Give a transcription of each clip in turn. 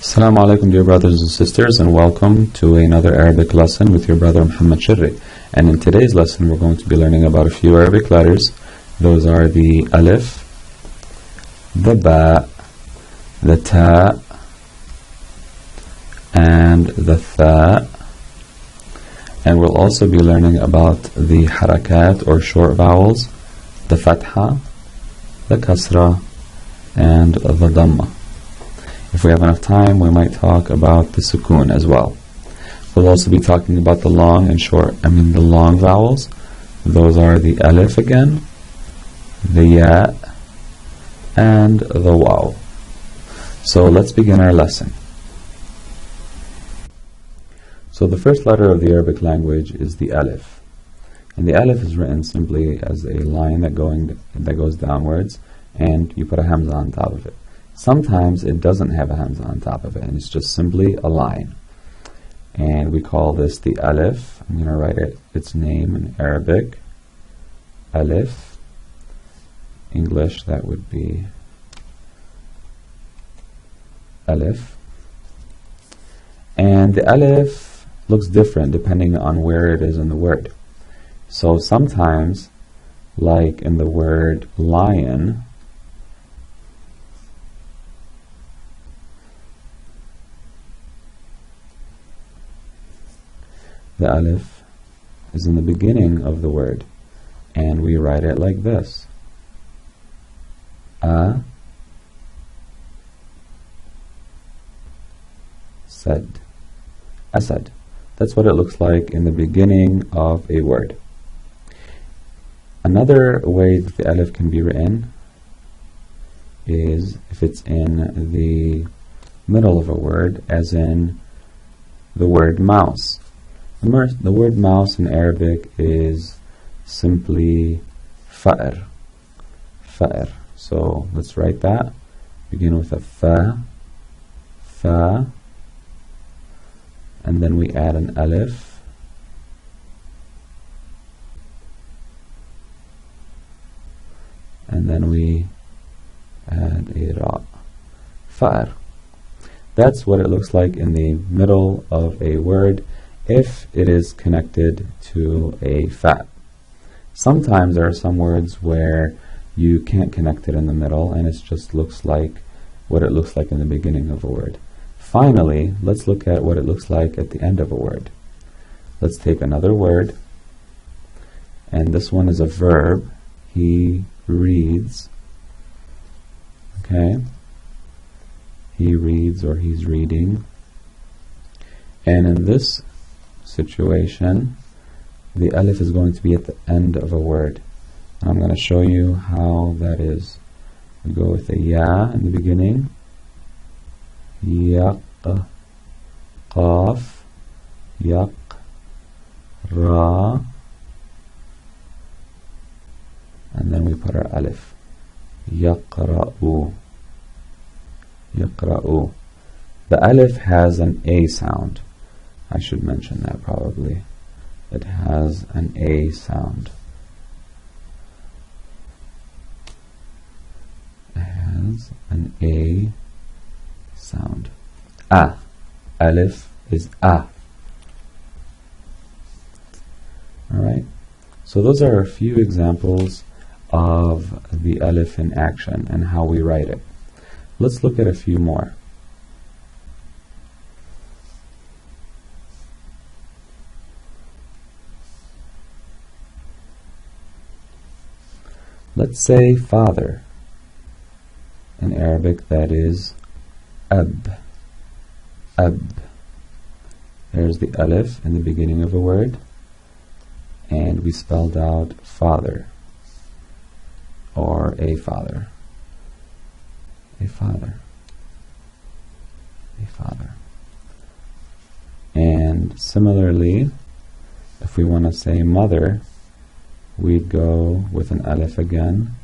Assalamu alaikum, dear brothers and sisters, and welcome to another Arabic lesson with your brother Muhammad Shirri. And in today's lesson we're going to be learning about a few Arabic letters. Those are the alif, the ba, the ta, and the tha. And we'll also be learning about the harakat or short vowels, the fatha, the kasra, and the dhamma. If we have enough time, we might talk about the sukoon as well. We'll also be talking about the long and the long vowels. Those are the alif again, the ya, and the waw. So let's begin our lesson. So the first letter of the Arabic language is the alif. And the alif is written simply as a line that goes downwards, and you put a hamza on top of it. Sometimes it doesn't have a hamza on top of it, and it's just simply a line. And we call this the alif. I'm going to write its name in Arabic. Alif. English, that would be alif. And the alif looks different depending on where it is in the word. So sometimes, like in the word lion, the alif is in the beginning of the word, and we write it like this. Said. Asad. That's what it looks like in the beginning of a word. Another way that the alif can be written is if it's in the middle of a word, as in the word mouse. The word mouse in Arabic is simply fa'ir. Fa'ir. So let's write that. Begin with a fa, and then we add an alif, and then we add a ra. Fa'ir. That's what it looks like in the middle of a word if it is connected to a fa. Sometimes there are some words where you can't connect it in the middle, and it just looks like what it looks like in the beginning of a word. Finally, let's look at what it looks like at the end of a word. Let's take another word, and this one is a verb. He reads. Okay? He reads, or he's reading. And in this situation, the alif is going to be at the end of a word. And I'm going to show you how that is. We go with a ya in the beginning. Yaq, qaf, yaq, ra, and then we put our alif. Yaqra'u. Yaqra'u. The alif has an A sound. I should mention that probably. It has an A sound. It has an A sound. A. Alif is A. Alright? So those are a few examples of the alif in action and how we write it. Let's look at a few more. Let's say father. In Arabic, that is ab. Ab. There's the alif in the beginning of a word, and we spelled out father, or a father. A father. A father. And similarly, if we want to say mother, we'd go with an alif again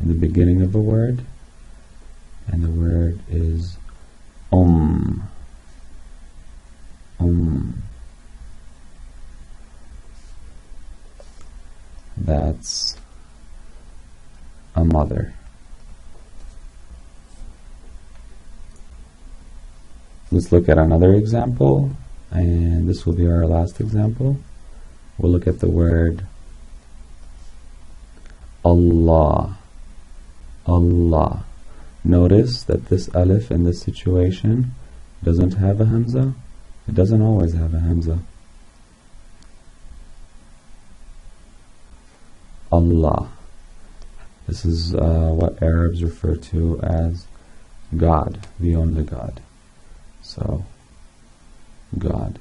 in the beginning of a word, and the word is That's a mother. Let's look at another example, and this will be our last example. We'll look at the word Allah. Allah. Notice that this alif in this situation doesn't have a hamza. It doesn't always have a hamza. Allah. This is what Arabs refer to as God, the only God. So, God.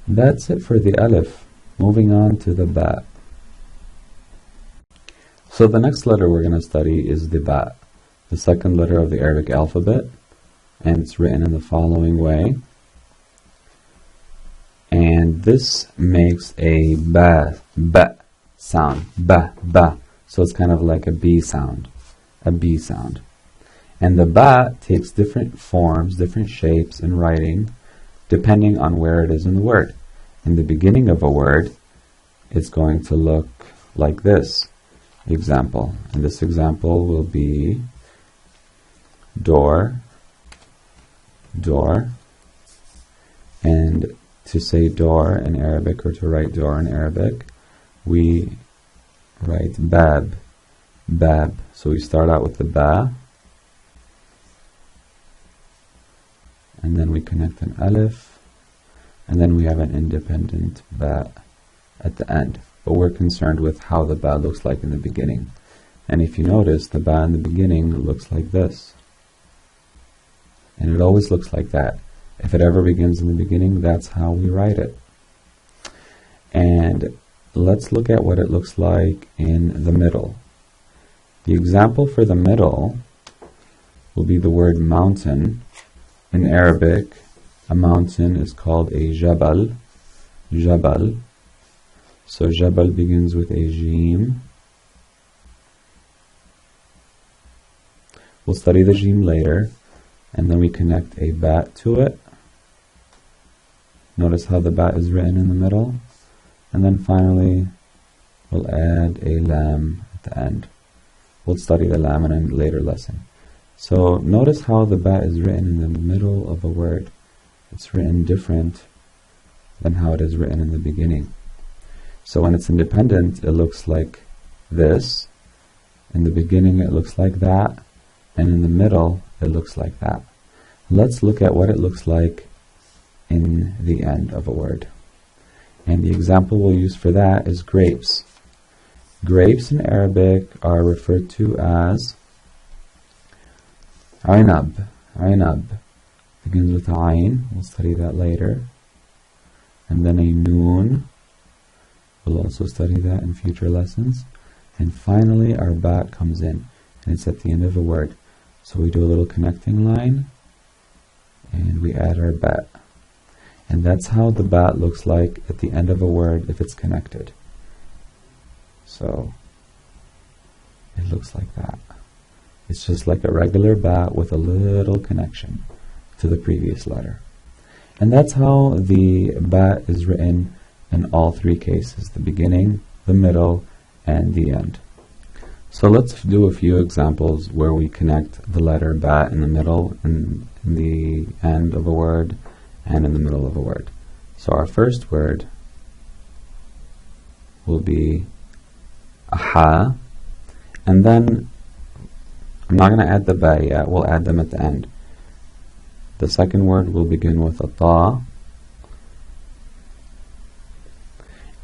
That's it for the alif. Moving on to the ba. So the next letter we're going to study is the ba, the second letter of the Arabic alphabet, and it's written in the following way. And this makes a ba sound, ba. So it's kind of like a B sound, a B sound. And the ba takes different forms, different shapes in writing, depending on where it is in the word. In the beginning of a word, it's going to look like this. Example. And this example will be door, door. And to say door in Arabic, or to write door in Arabic, we write bab, bab. So we start out with the ba, and then we connect an alif, and then we have an independent ba at the end. But we're concerned with how the ba looks like in the beginning. And if you notice, the ba in the beginning looks like this. And it always looks like that. If it ever begins in the beginning, that's how we write it. And let's look at what it looks like in the middle. The example for the middle will be the word mountain. In Arabic, a mountain is called a jabal. Jabal. So jabal begins with a jim. We'll study the jim later, and then we connect a bat to it. Notice how the bat is written in the middle. And then finally, we'll add a lam at the end. We'll study the lam in a later lesson. So notice how the bat is written in the middle of a word. It's written different than how it is written in the beginning. So when it's independent, it looks like this. In the beginning, it looks like that. And in the middle, it looks like that. Let's look at what it looks like in the end of a word. And the example we'll use for that is grapes. Grapes in Arabic are referred to as ainab. Ainab begins with ayn. We'll study that later. And then a noon. We'll also study that in future lessons. And finally, our bat comes in, and it's at the end of a word. So we do a little connecting line, and we add our bat. And that's how the bat looks like at the end of a word if it's connected. So it looks like that. It's just like a regular bat with a little connection to the previous letter. And that's how the bat is written in all three cases: the beginning, the middle, and the end. So let's do a few examples where we connect the letter ba in the middle, and in the end of a word, and in the middle of a word. So our first word will be a ha, and then I'm not going to add the ba yet, we'll add them at the end. The second word will begin with a ta,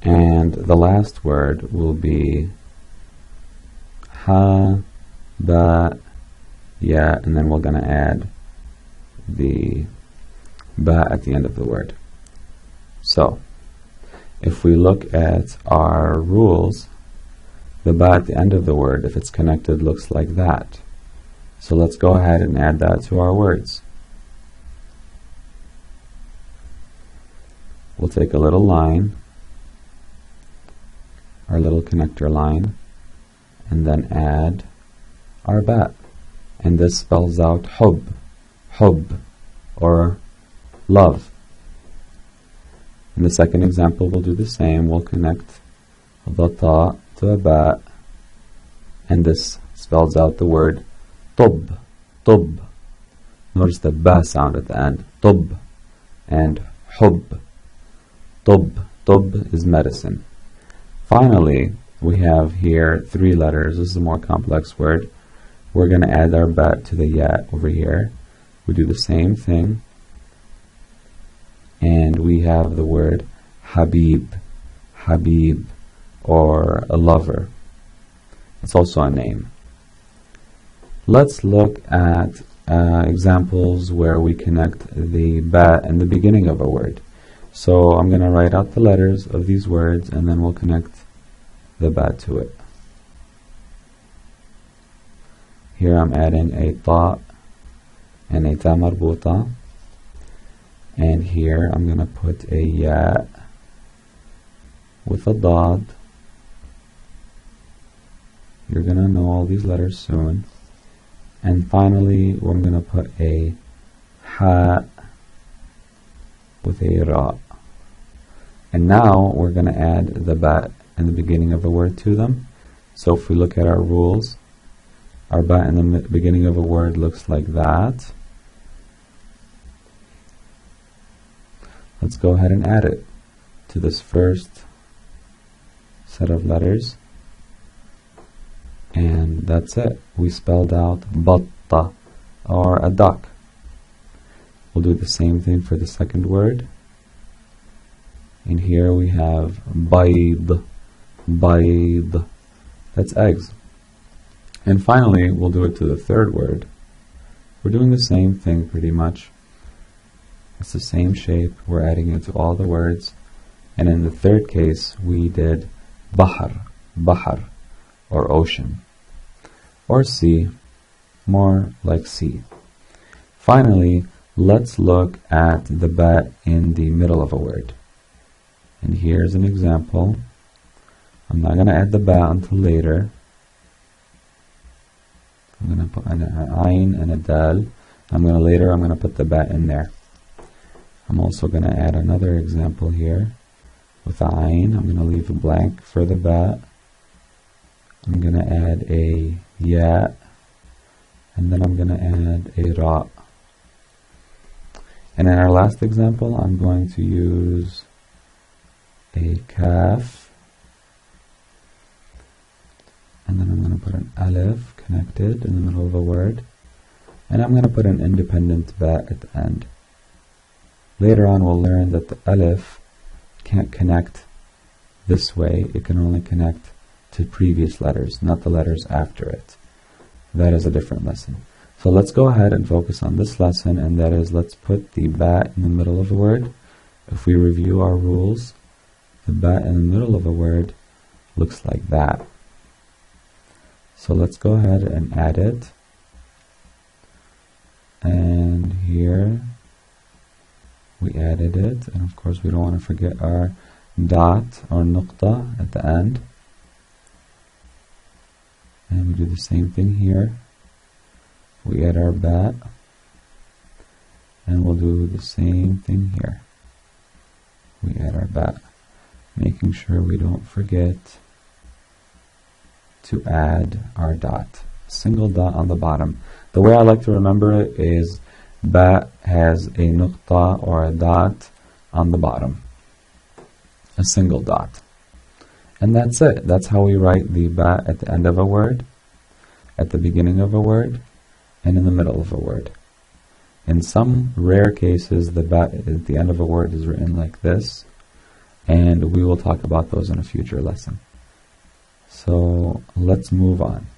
and the last word will be ha, ba, ya, and then we're going to add the ba at the end of the word. So, if we look at our rules, the ba at the end of the word, if it's connected, looks like that. So let's go ahead and add that to our words. We'll take a little line, our little connector line, and then add our ba. And this spells out hub, or love. In the second example, we'll do the same. We'll connect the ta to a ba, and this spells out the word طب. طب طب. Notice the ba sound at the end. طب and حب. طب is medicine. Finally, we have here 3 letters. This is a more complex word. We're going to add our ba to the ya over here. We do the same thing. And we have the word Habib. Habib, or a lover. It's also a name. Let's look at examples where we connect the ba in the beginning of a word. So I'm going to write out the letters of these words and then we'll connect the ba to it. Here I'm adding a ta and a ta marbuta, and here I'm going to put a ya with a dad. You're going to know all these letters soon. And finally, we're going to put a ha with a ra. And now we're going to add the ba in the beginning of a word to them. So if we look at our rules, our ba in the beginning of a word looks like that. Let's go ahead and add it to this first set of letters. And that's it. We spelled out batta, or a duck. We'll do the same thing for the second word. And here we have bayd, bayd. That's eggs. And finally, we'll do it to the third word. We're doing the same thing pretty much. It's the same shape. We're adding it to all the words. And in the third case, we did bahar, bahar, or ocean, or sea, more like sea. Finally, let's look at the ba in the middle of a word. And here's an example. I'm not going to add the ba until later. I'm going to put an ayn and a dal. I'm going to put the ba in there. I'm also going to add another example here with a ayn. I'm going to leave a blank for the ba. I'm going to add a ya, and then I'm going to add a ra. And in our last example, I'm going to use a kaf, and then I'm going to put an alif connected in the middle of a word, and I'm going to put an independent ba at the end. Later on, we'll learn that the alif can't connect this way. It can only connect to previous letters, not the letters after it. That is a different lesson. So let's go ahead and focus on this lesson, and that is, let's put the ba in the middle of a word. If we review our rules, the ba in the middle of a word looks like that. So let's go ahead and add it. And here we added it, and of course we don't want to forget our dot or nuqta at the end. And we do the same thing here. We add our ba, and we'll do the same thing here. We add our ba, making sure we don't forget to add our dot. Single dot on the bottom. The way I like to remember it is ba has a nuqta or a dot on the bottom. A single dot. And that's it. That's how we write the ba at the end of a word, at the beginning of a word, and in the middle of a word. In some rare cases, the ba at the end of a word is written like this, and we will talk about those in a future lesson. So let's move on.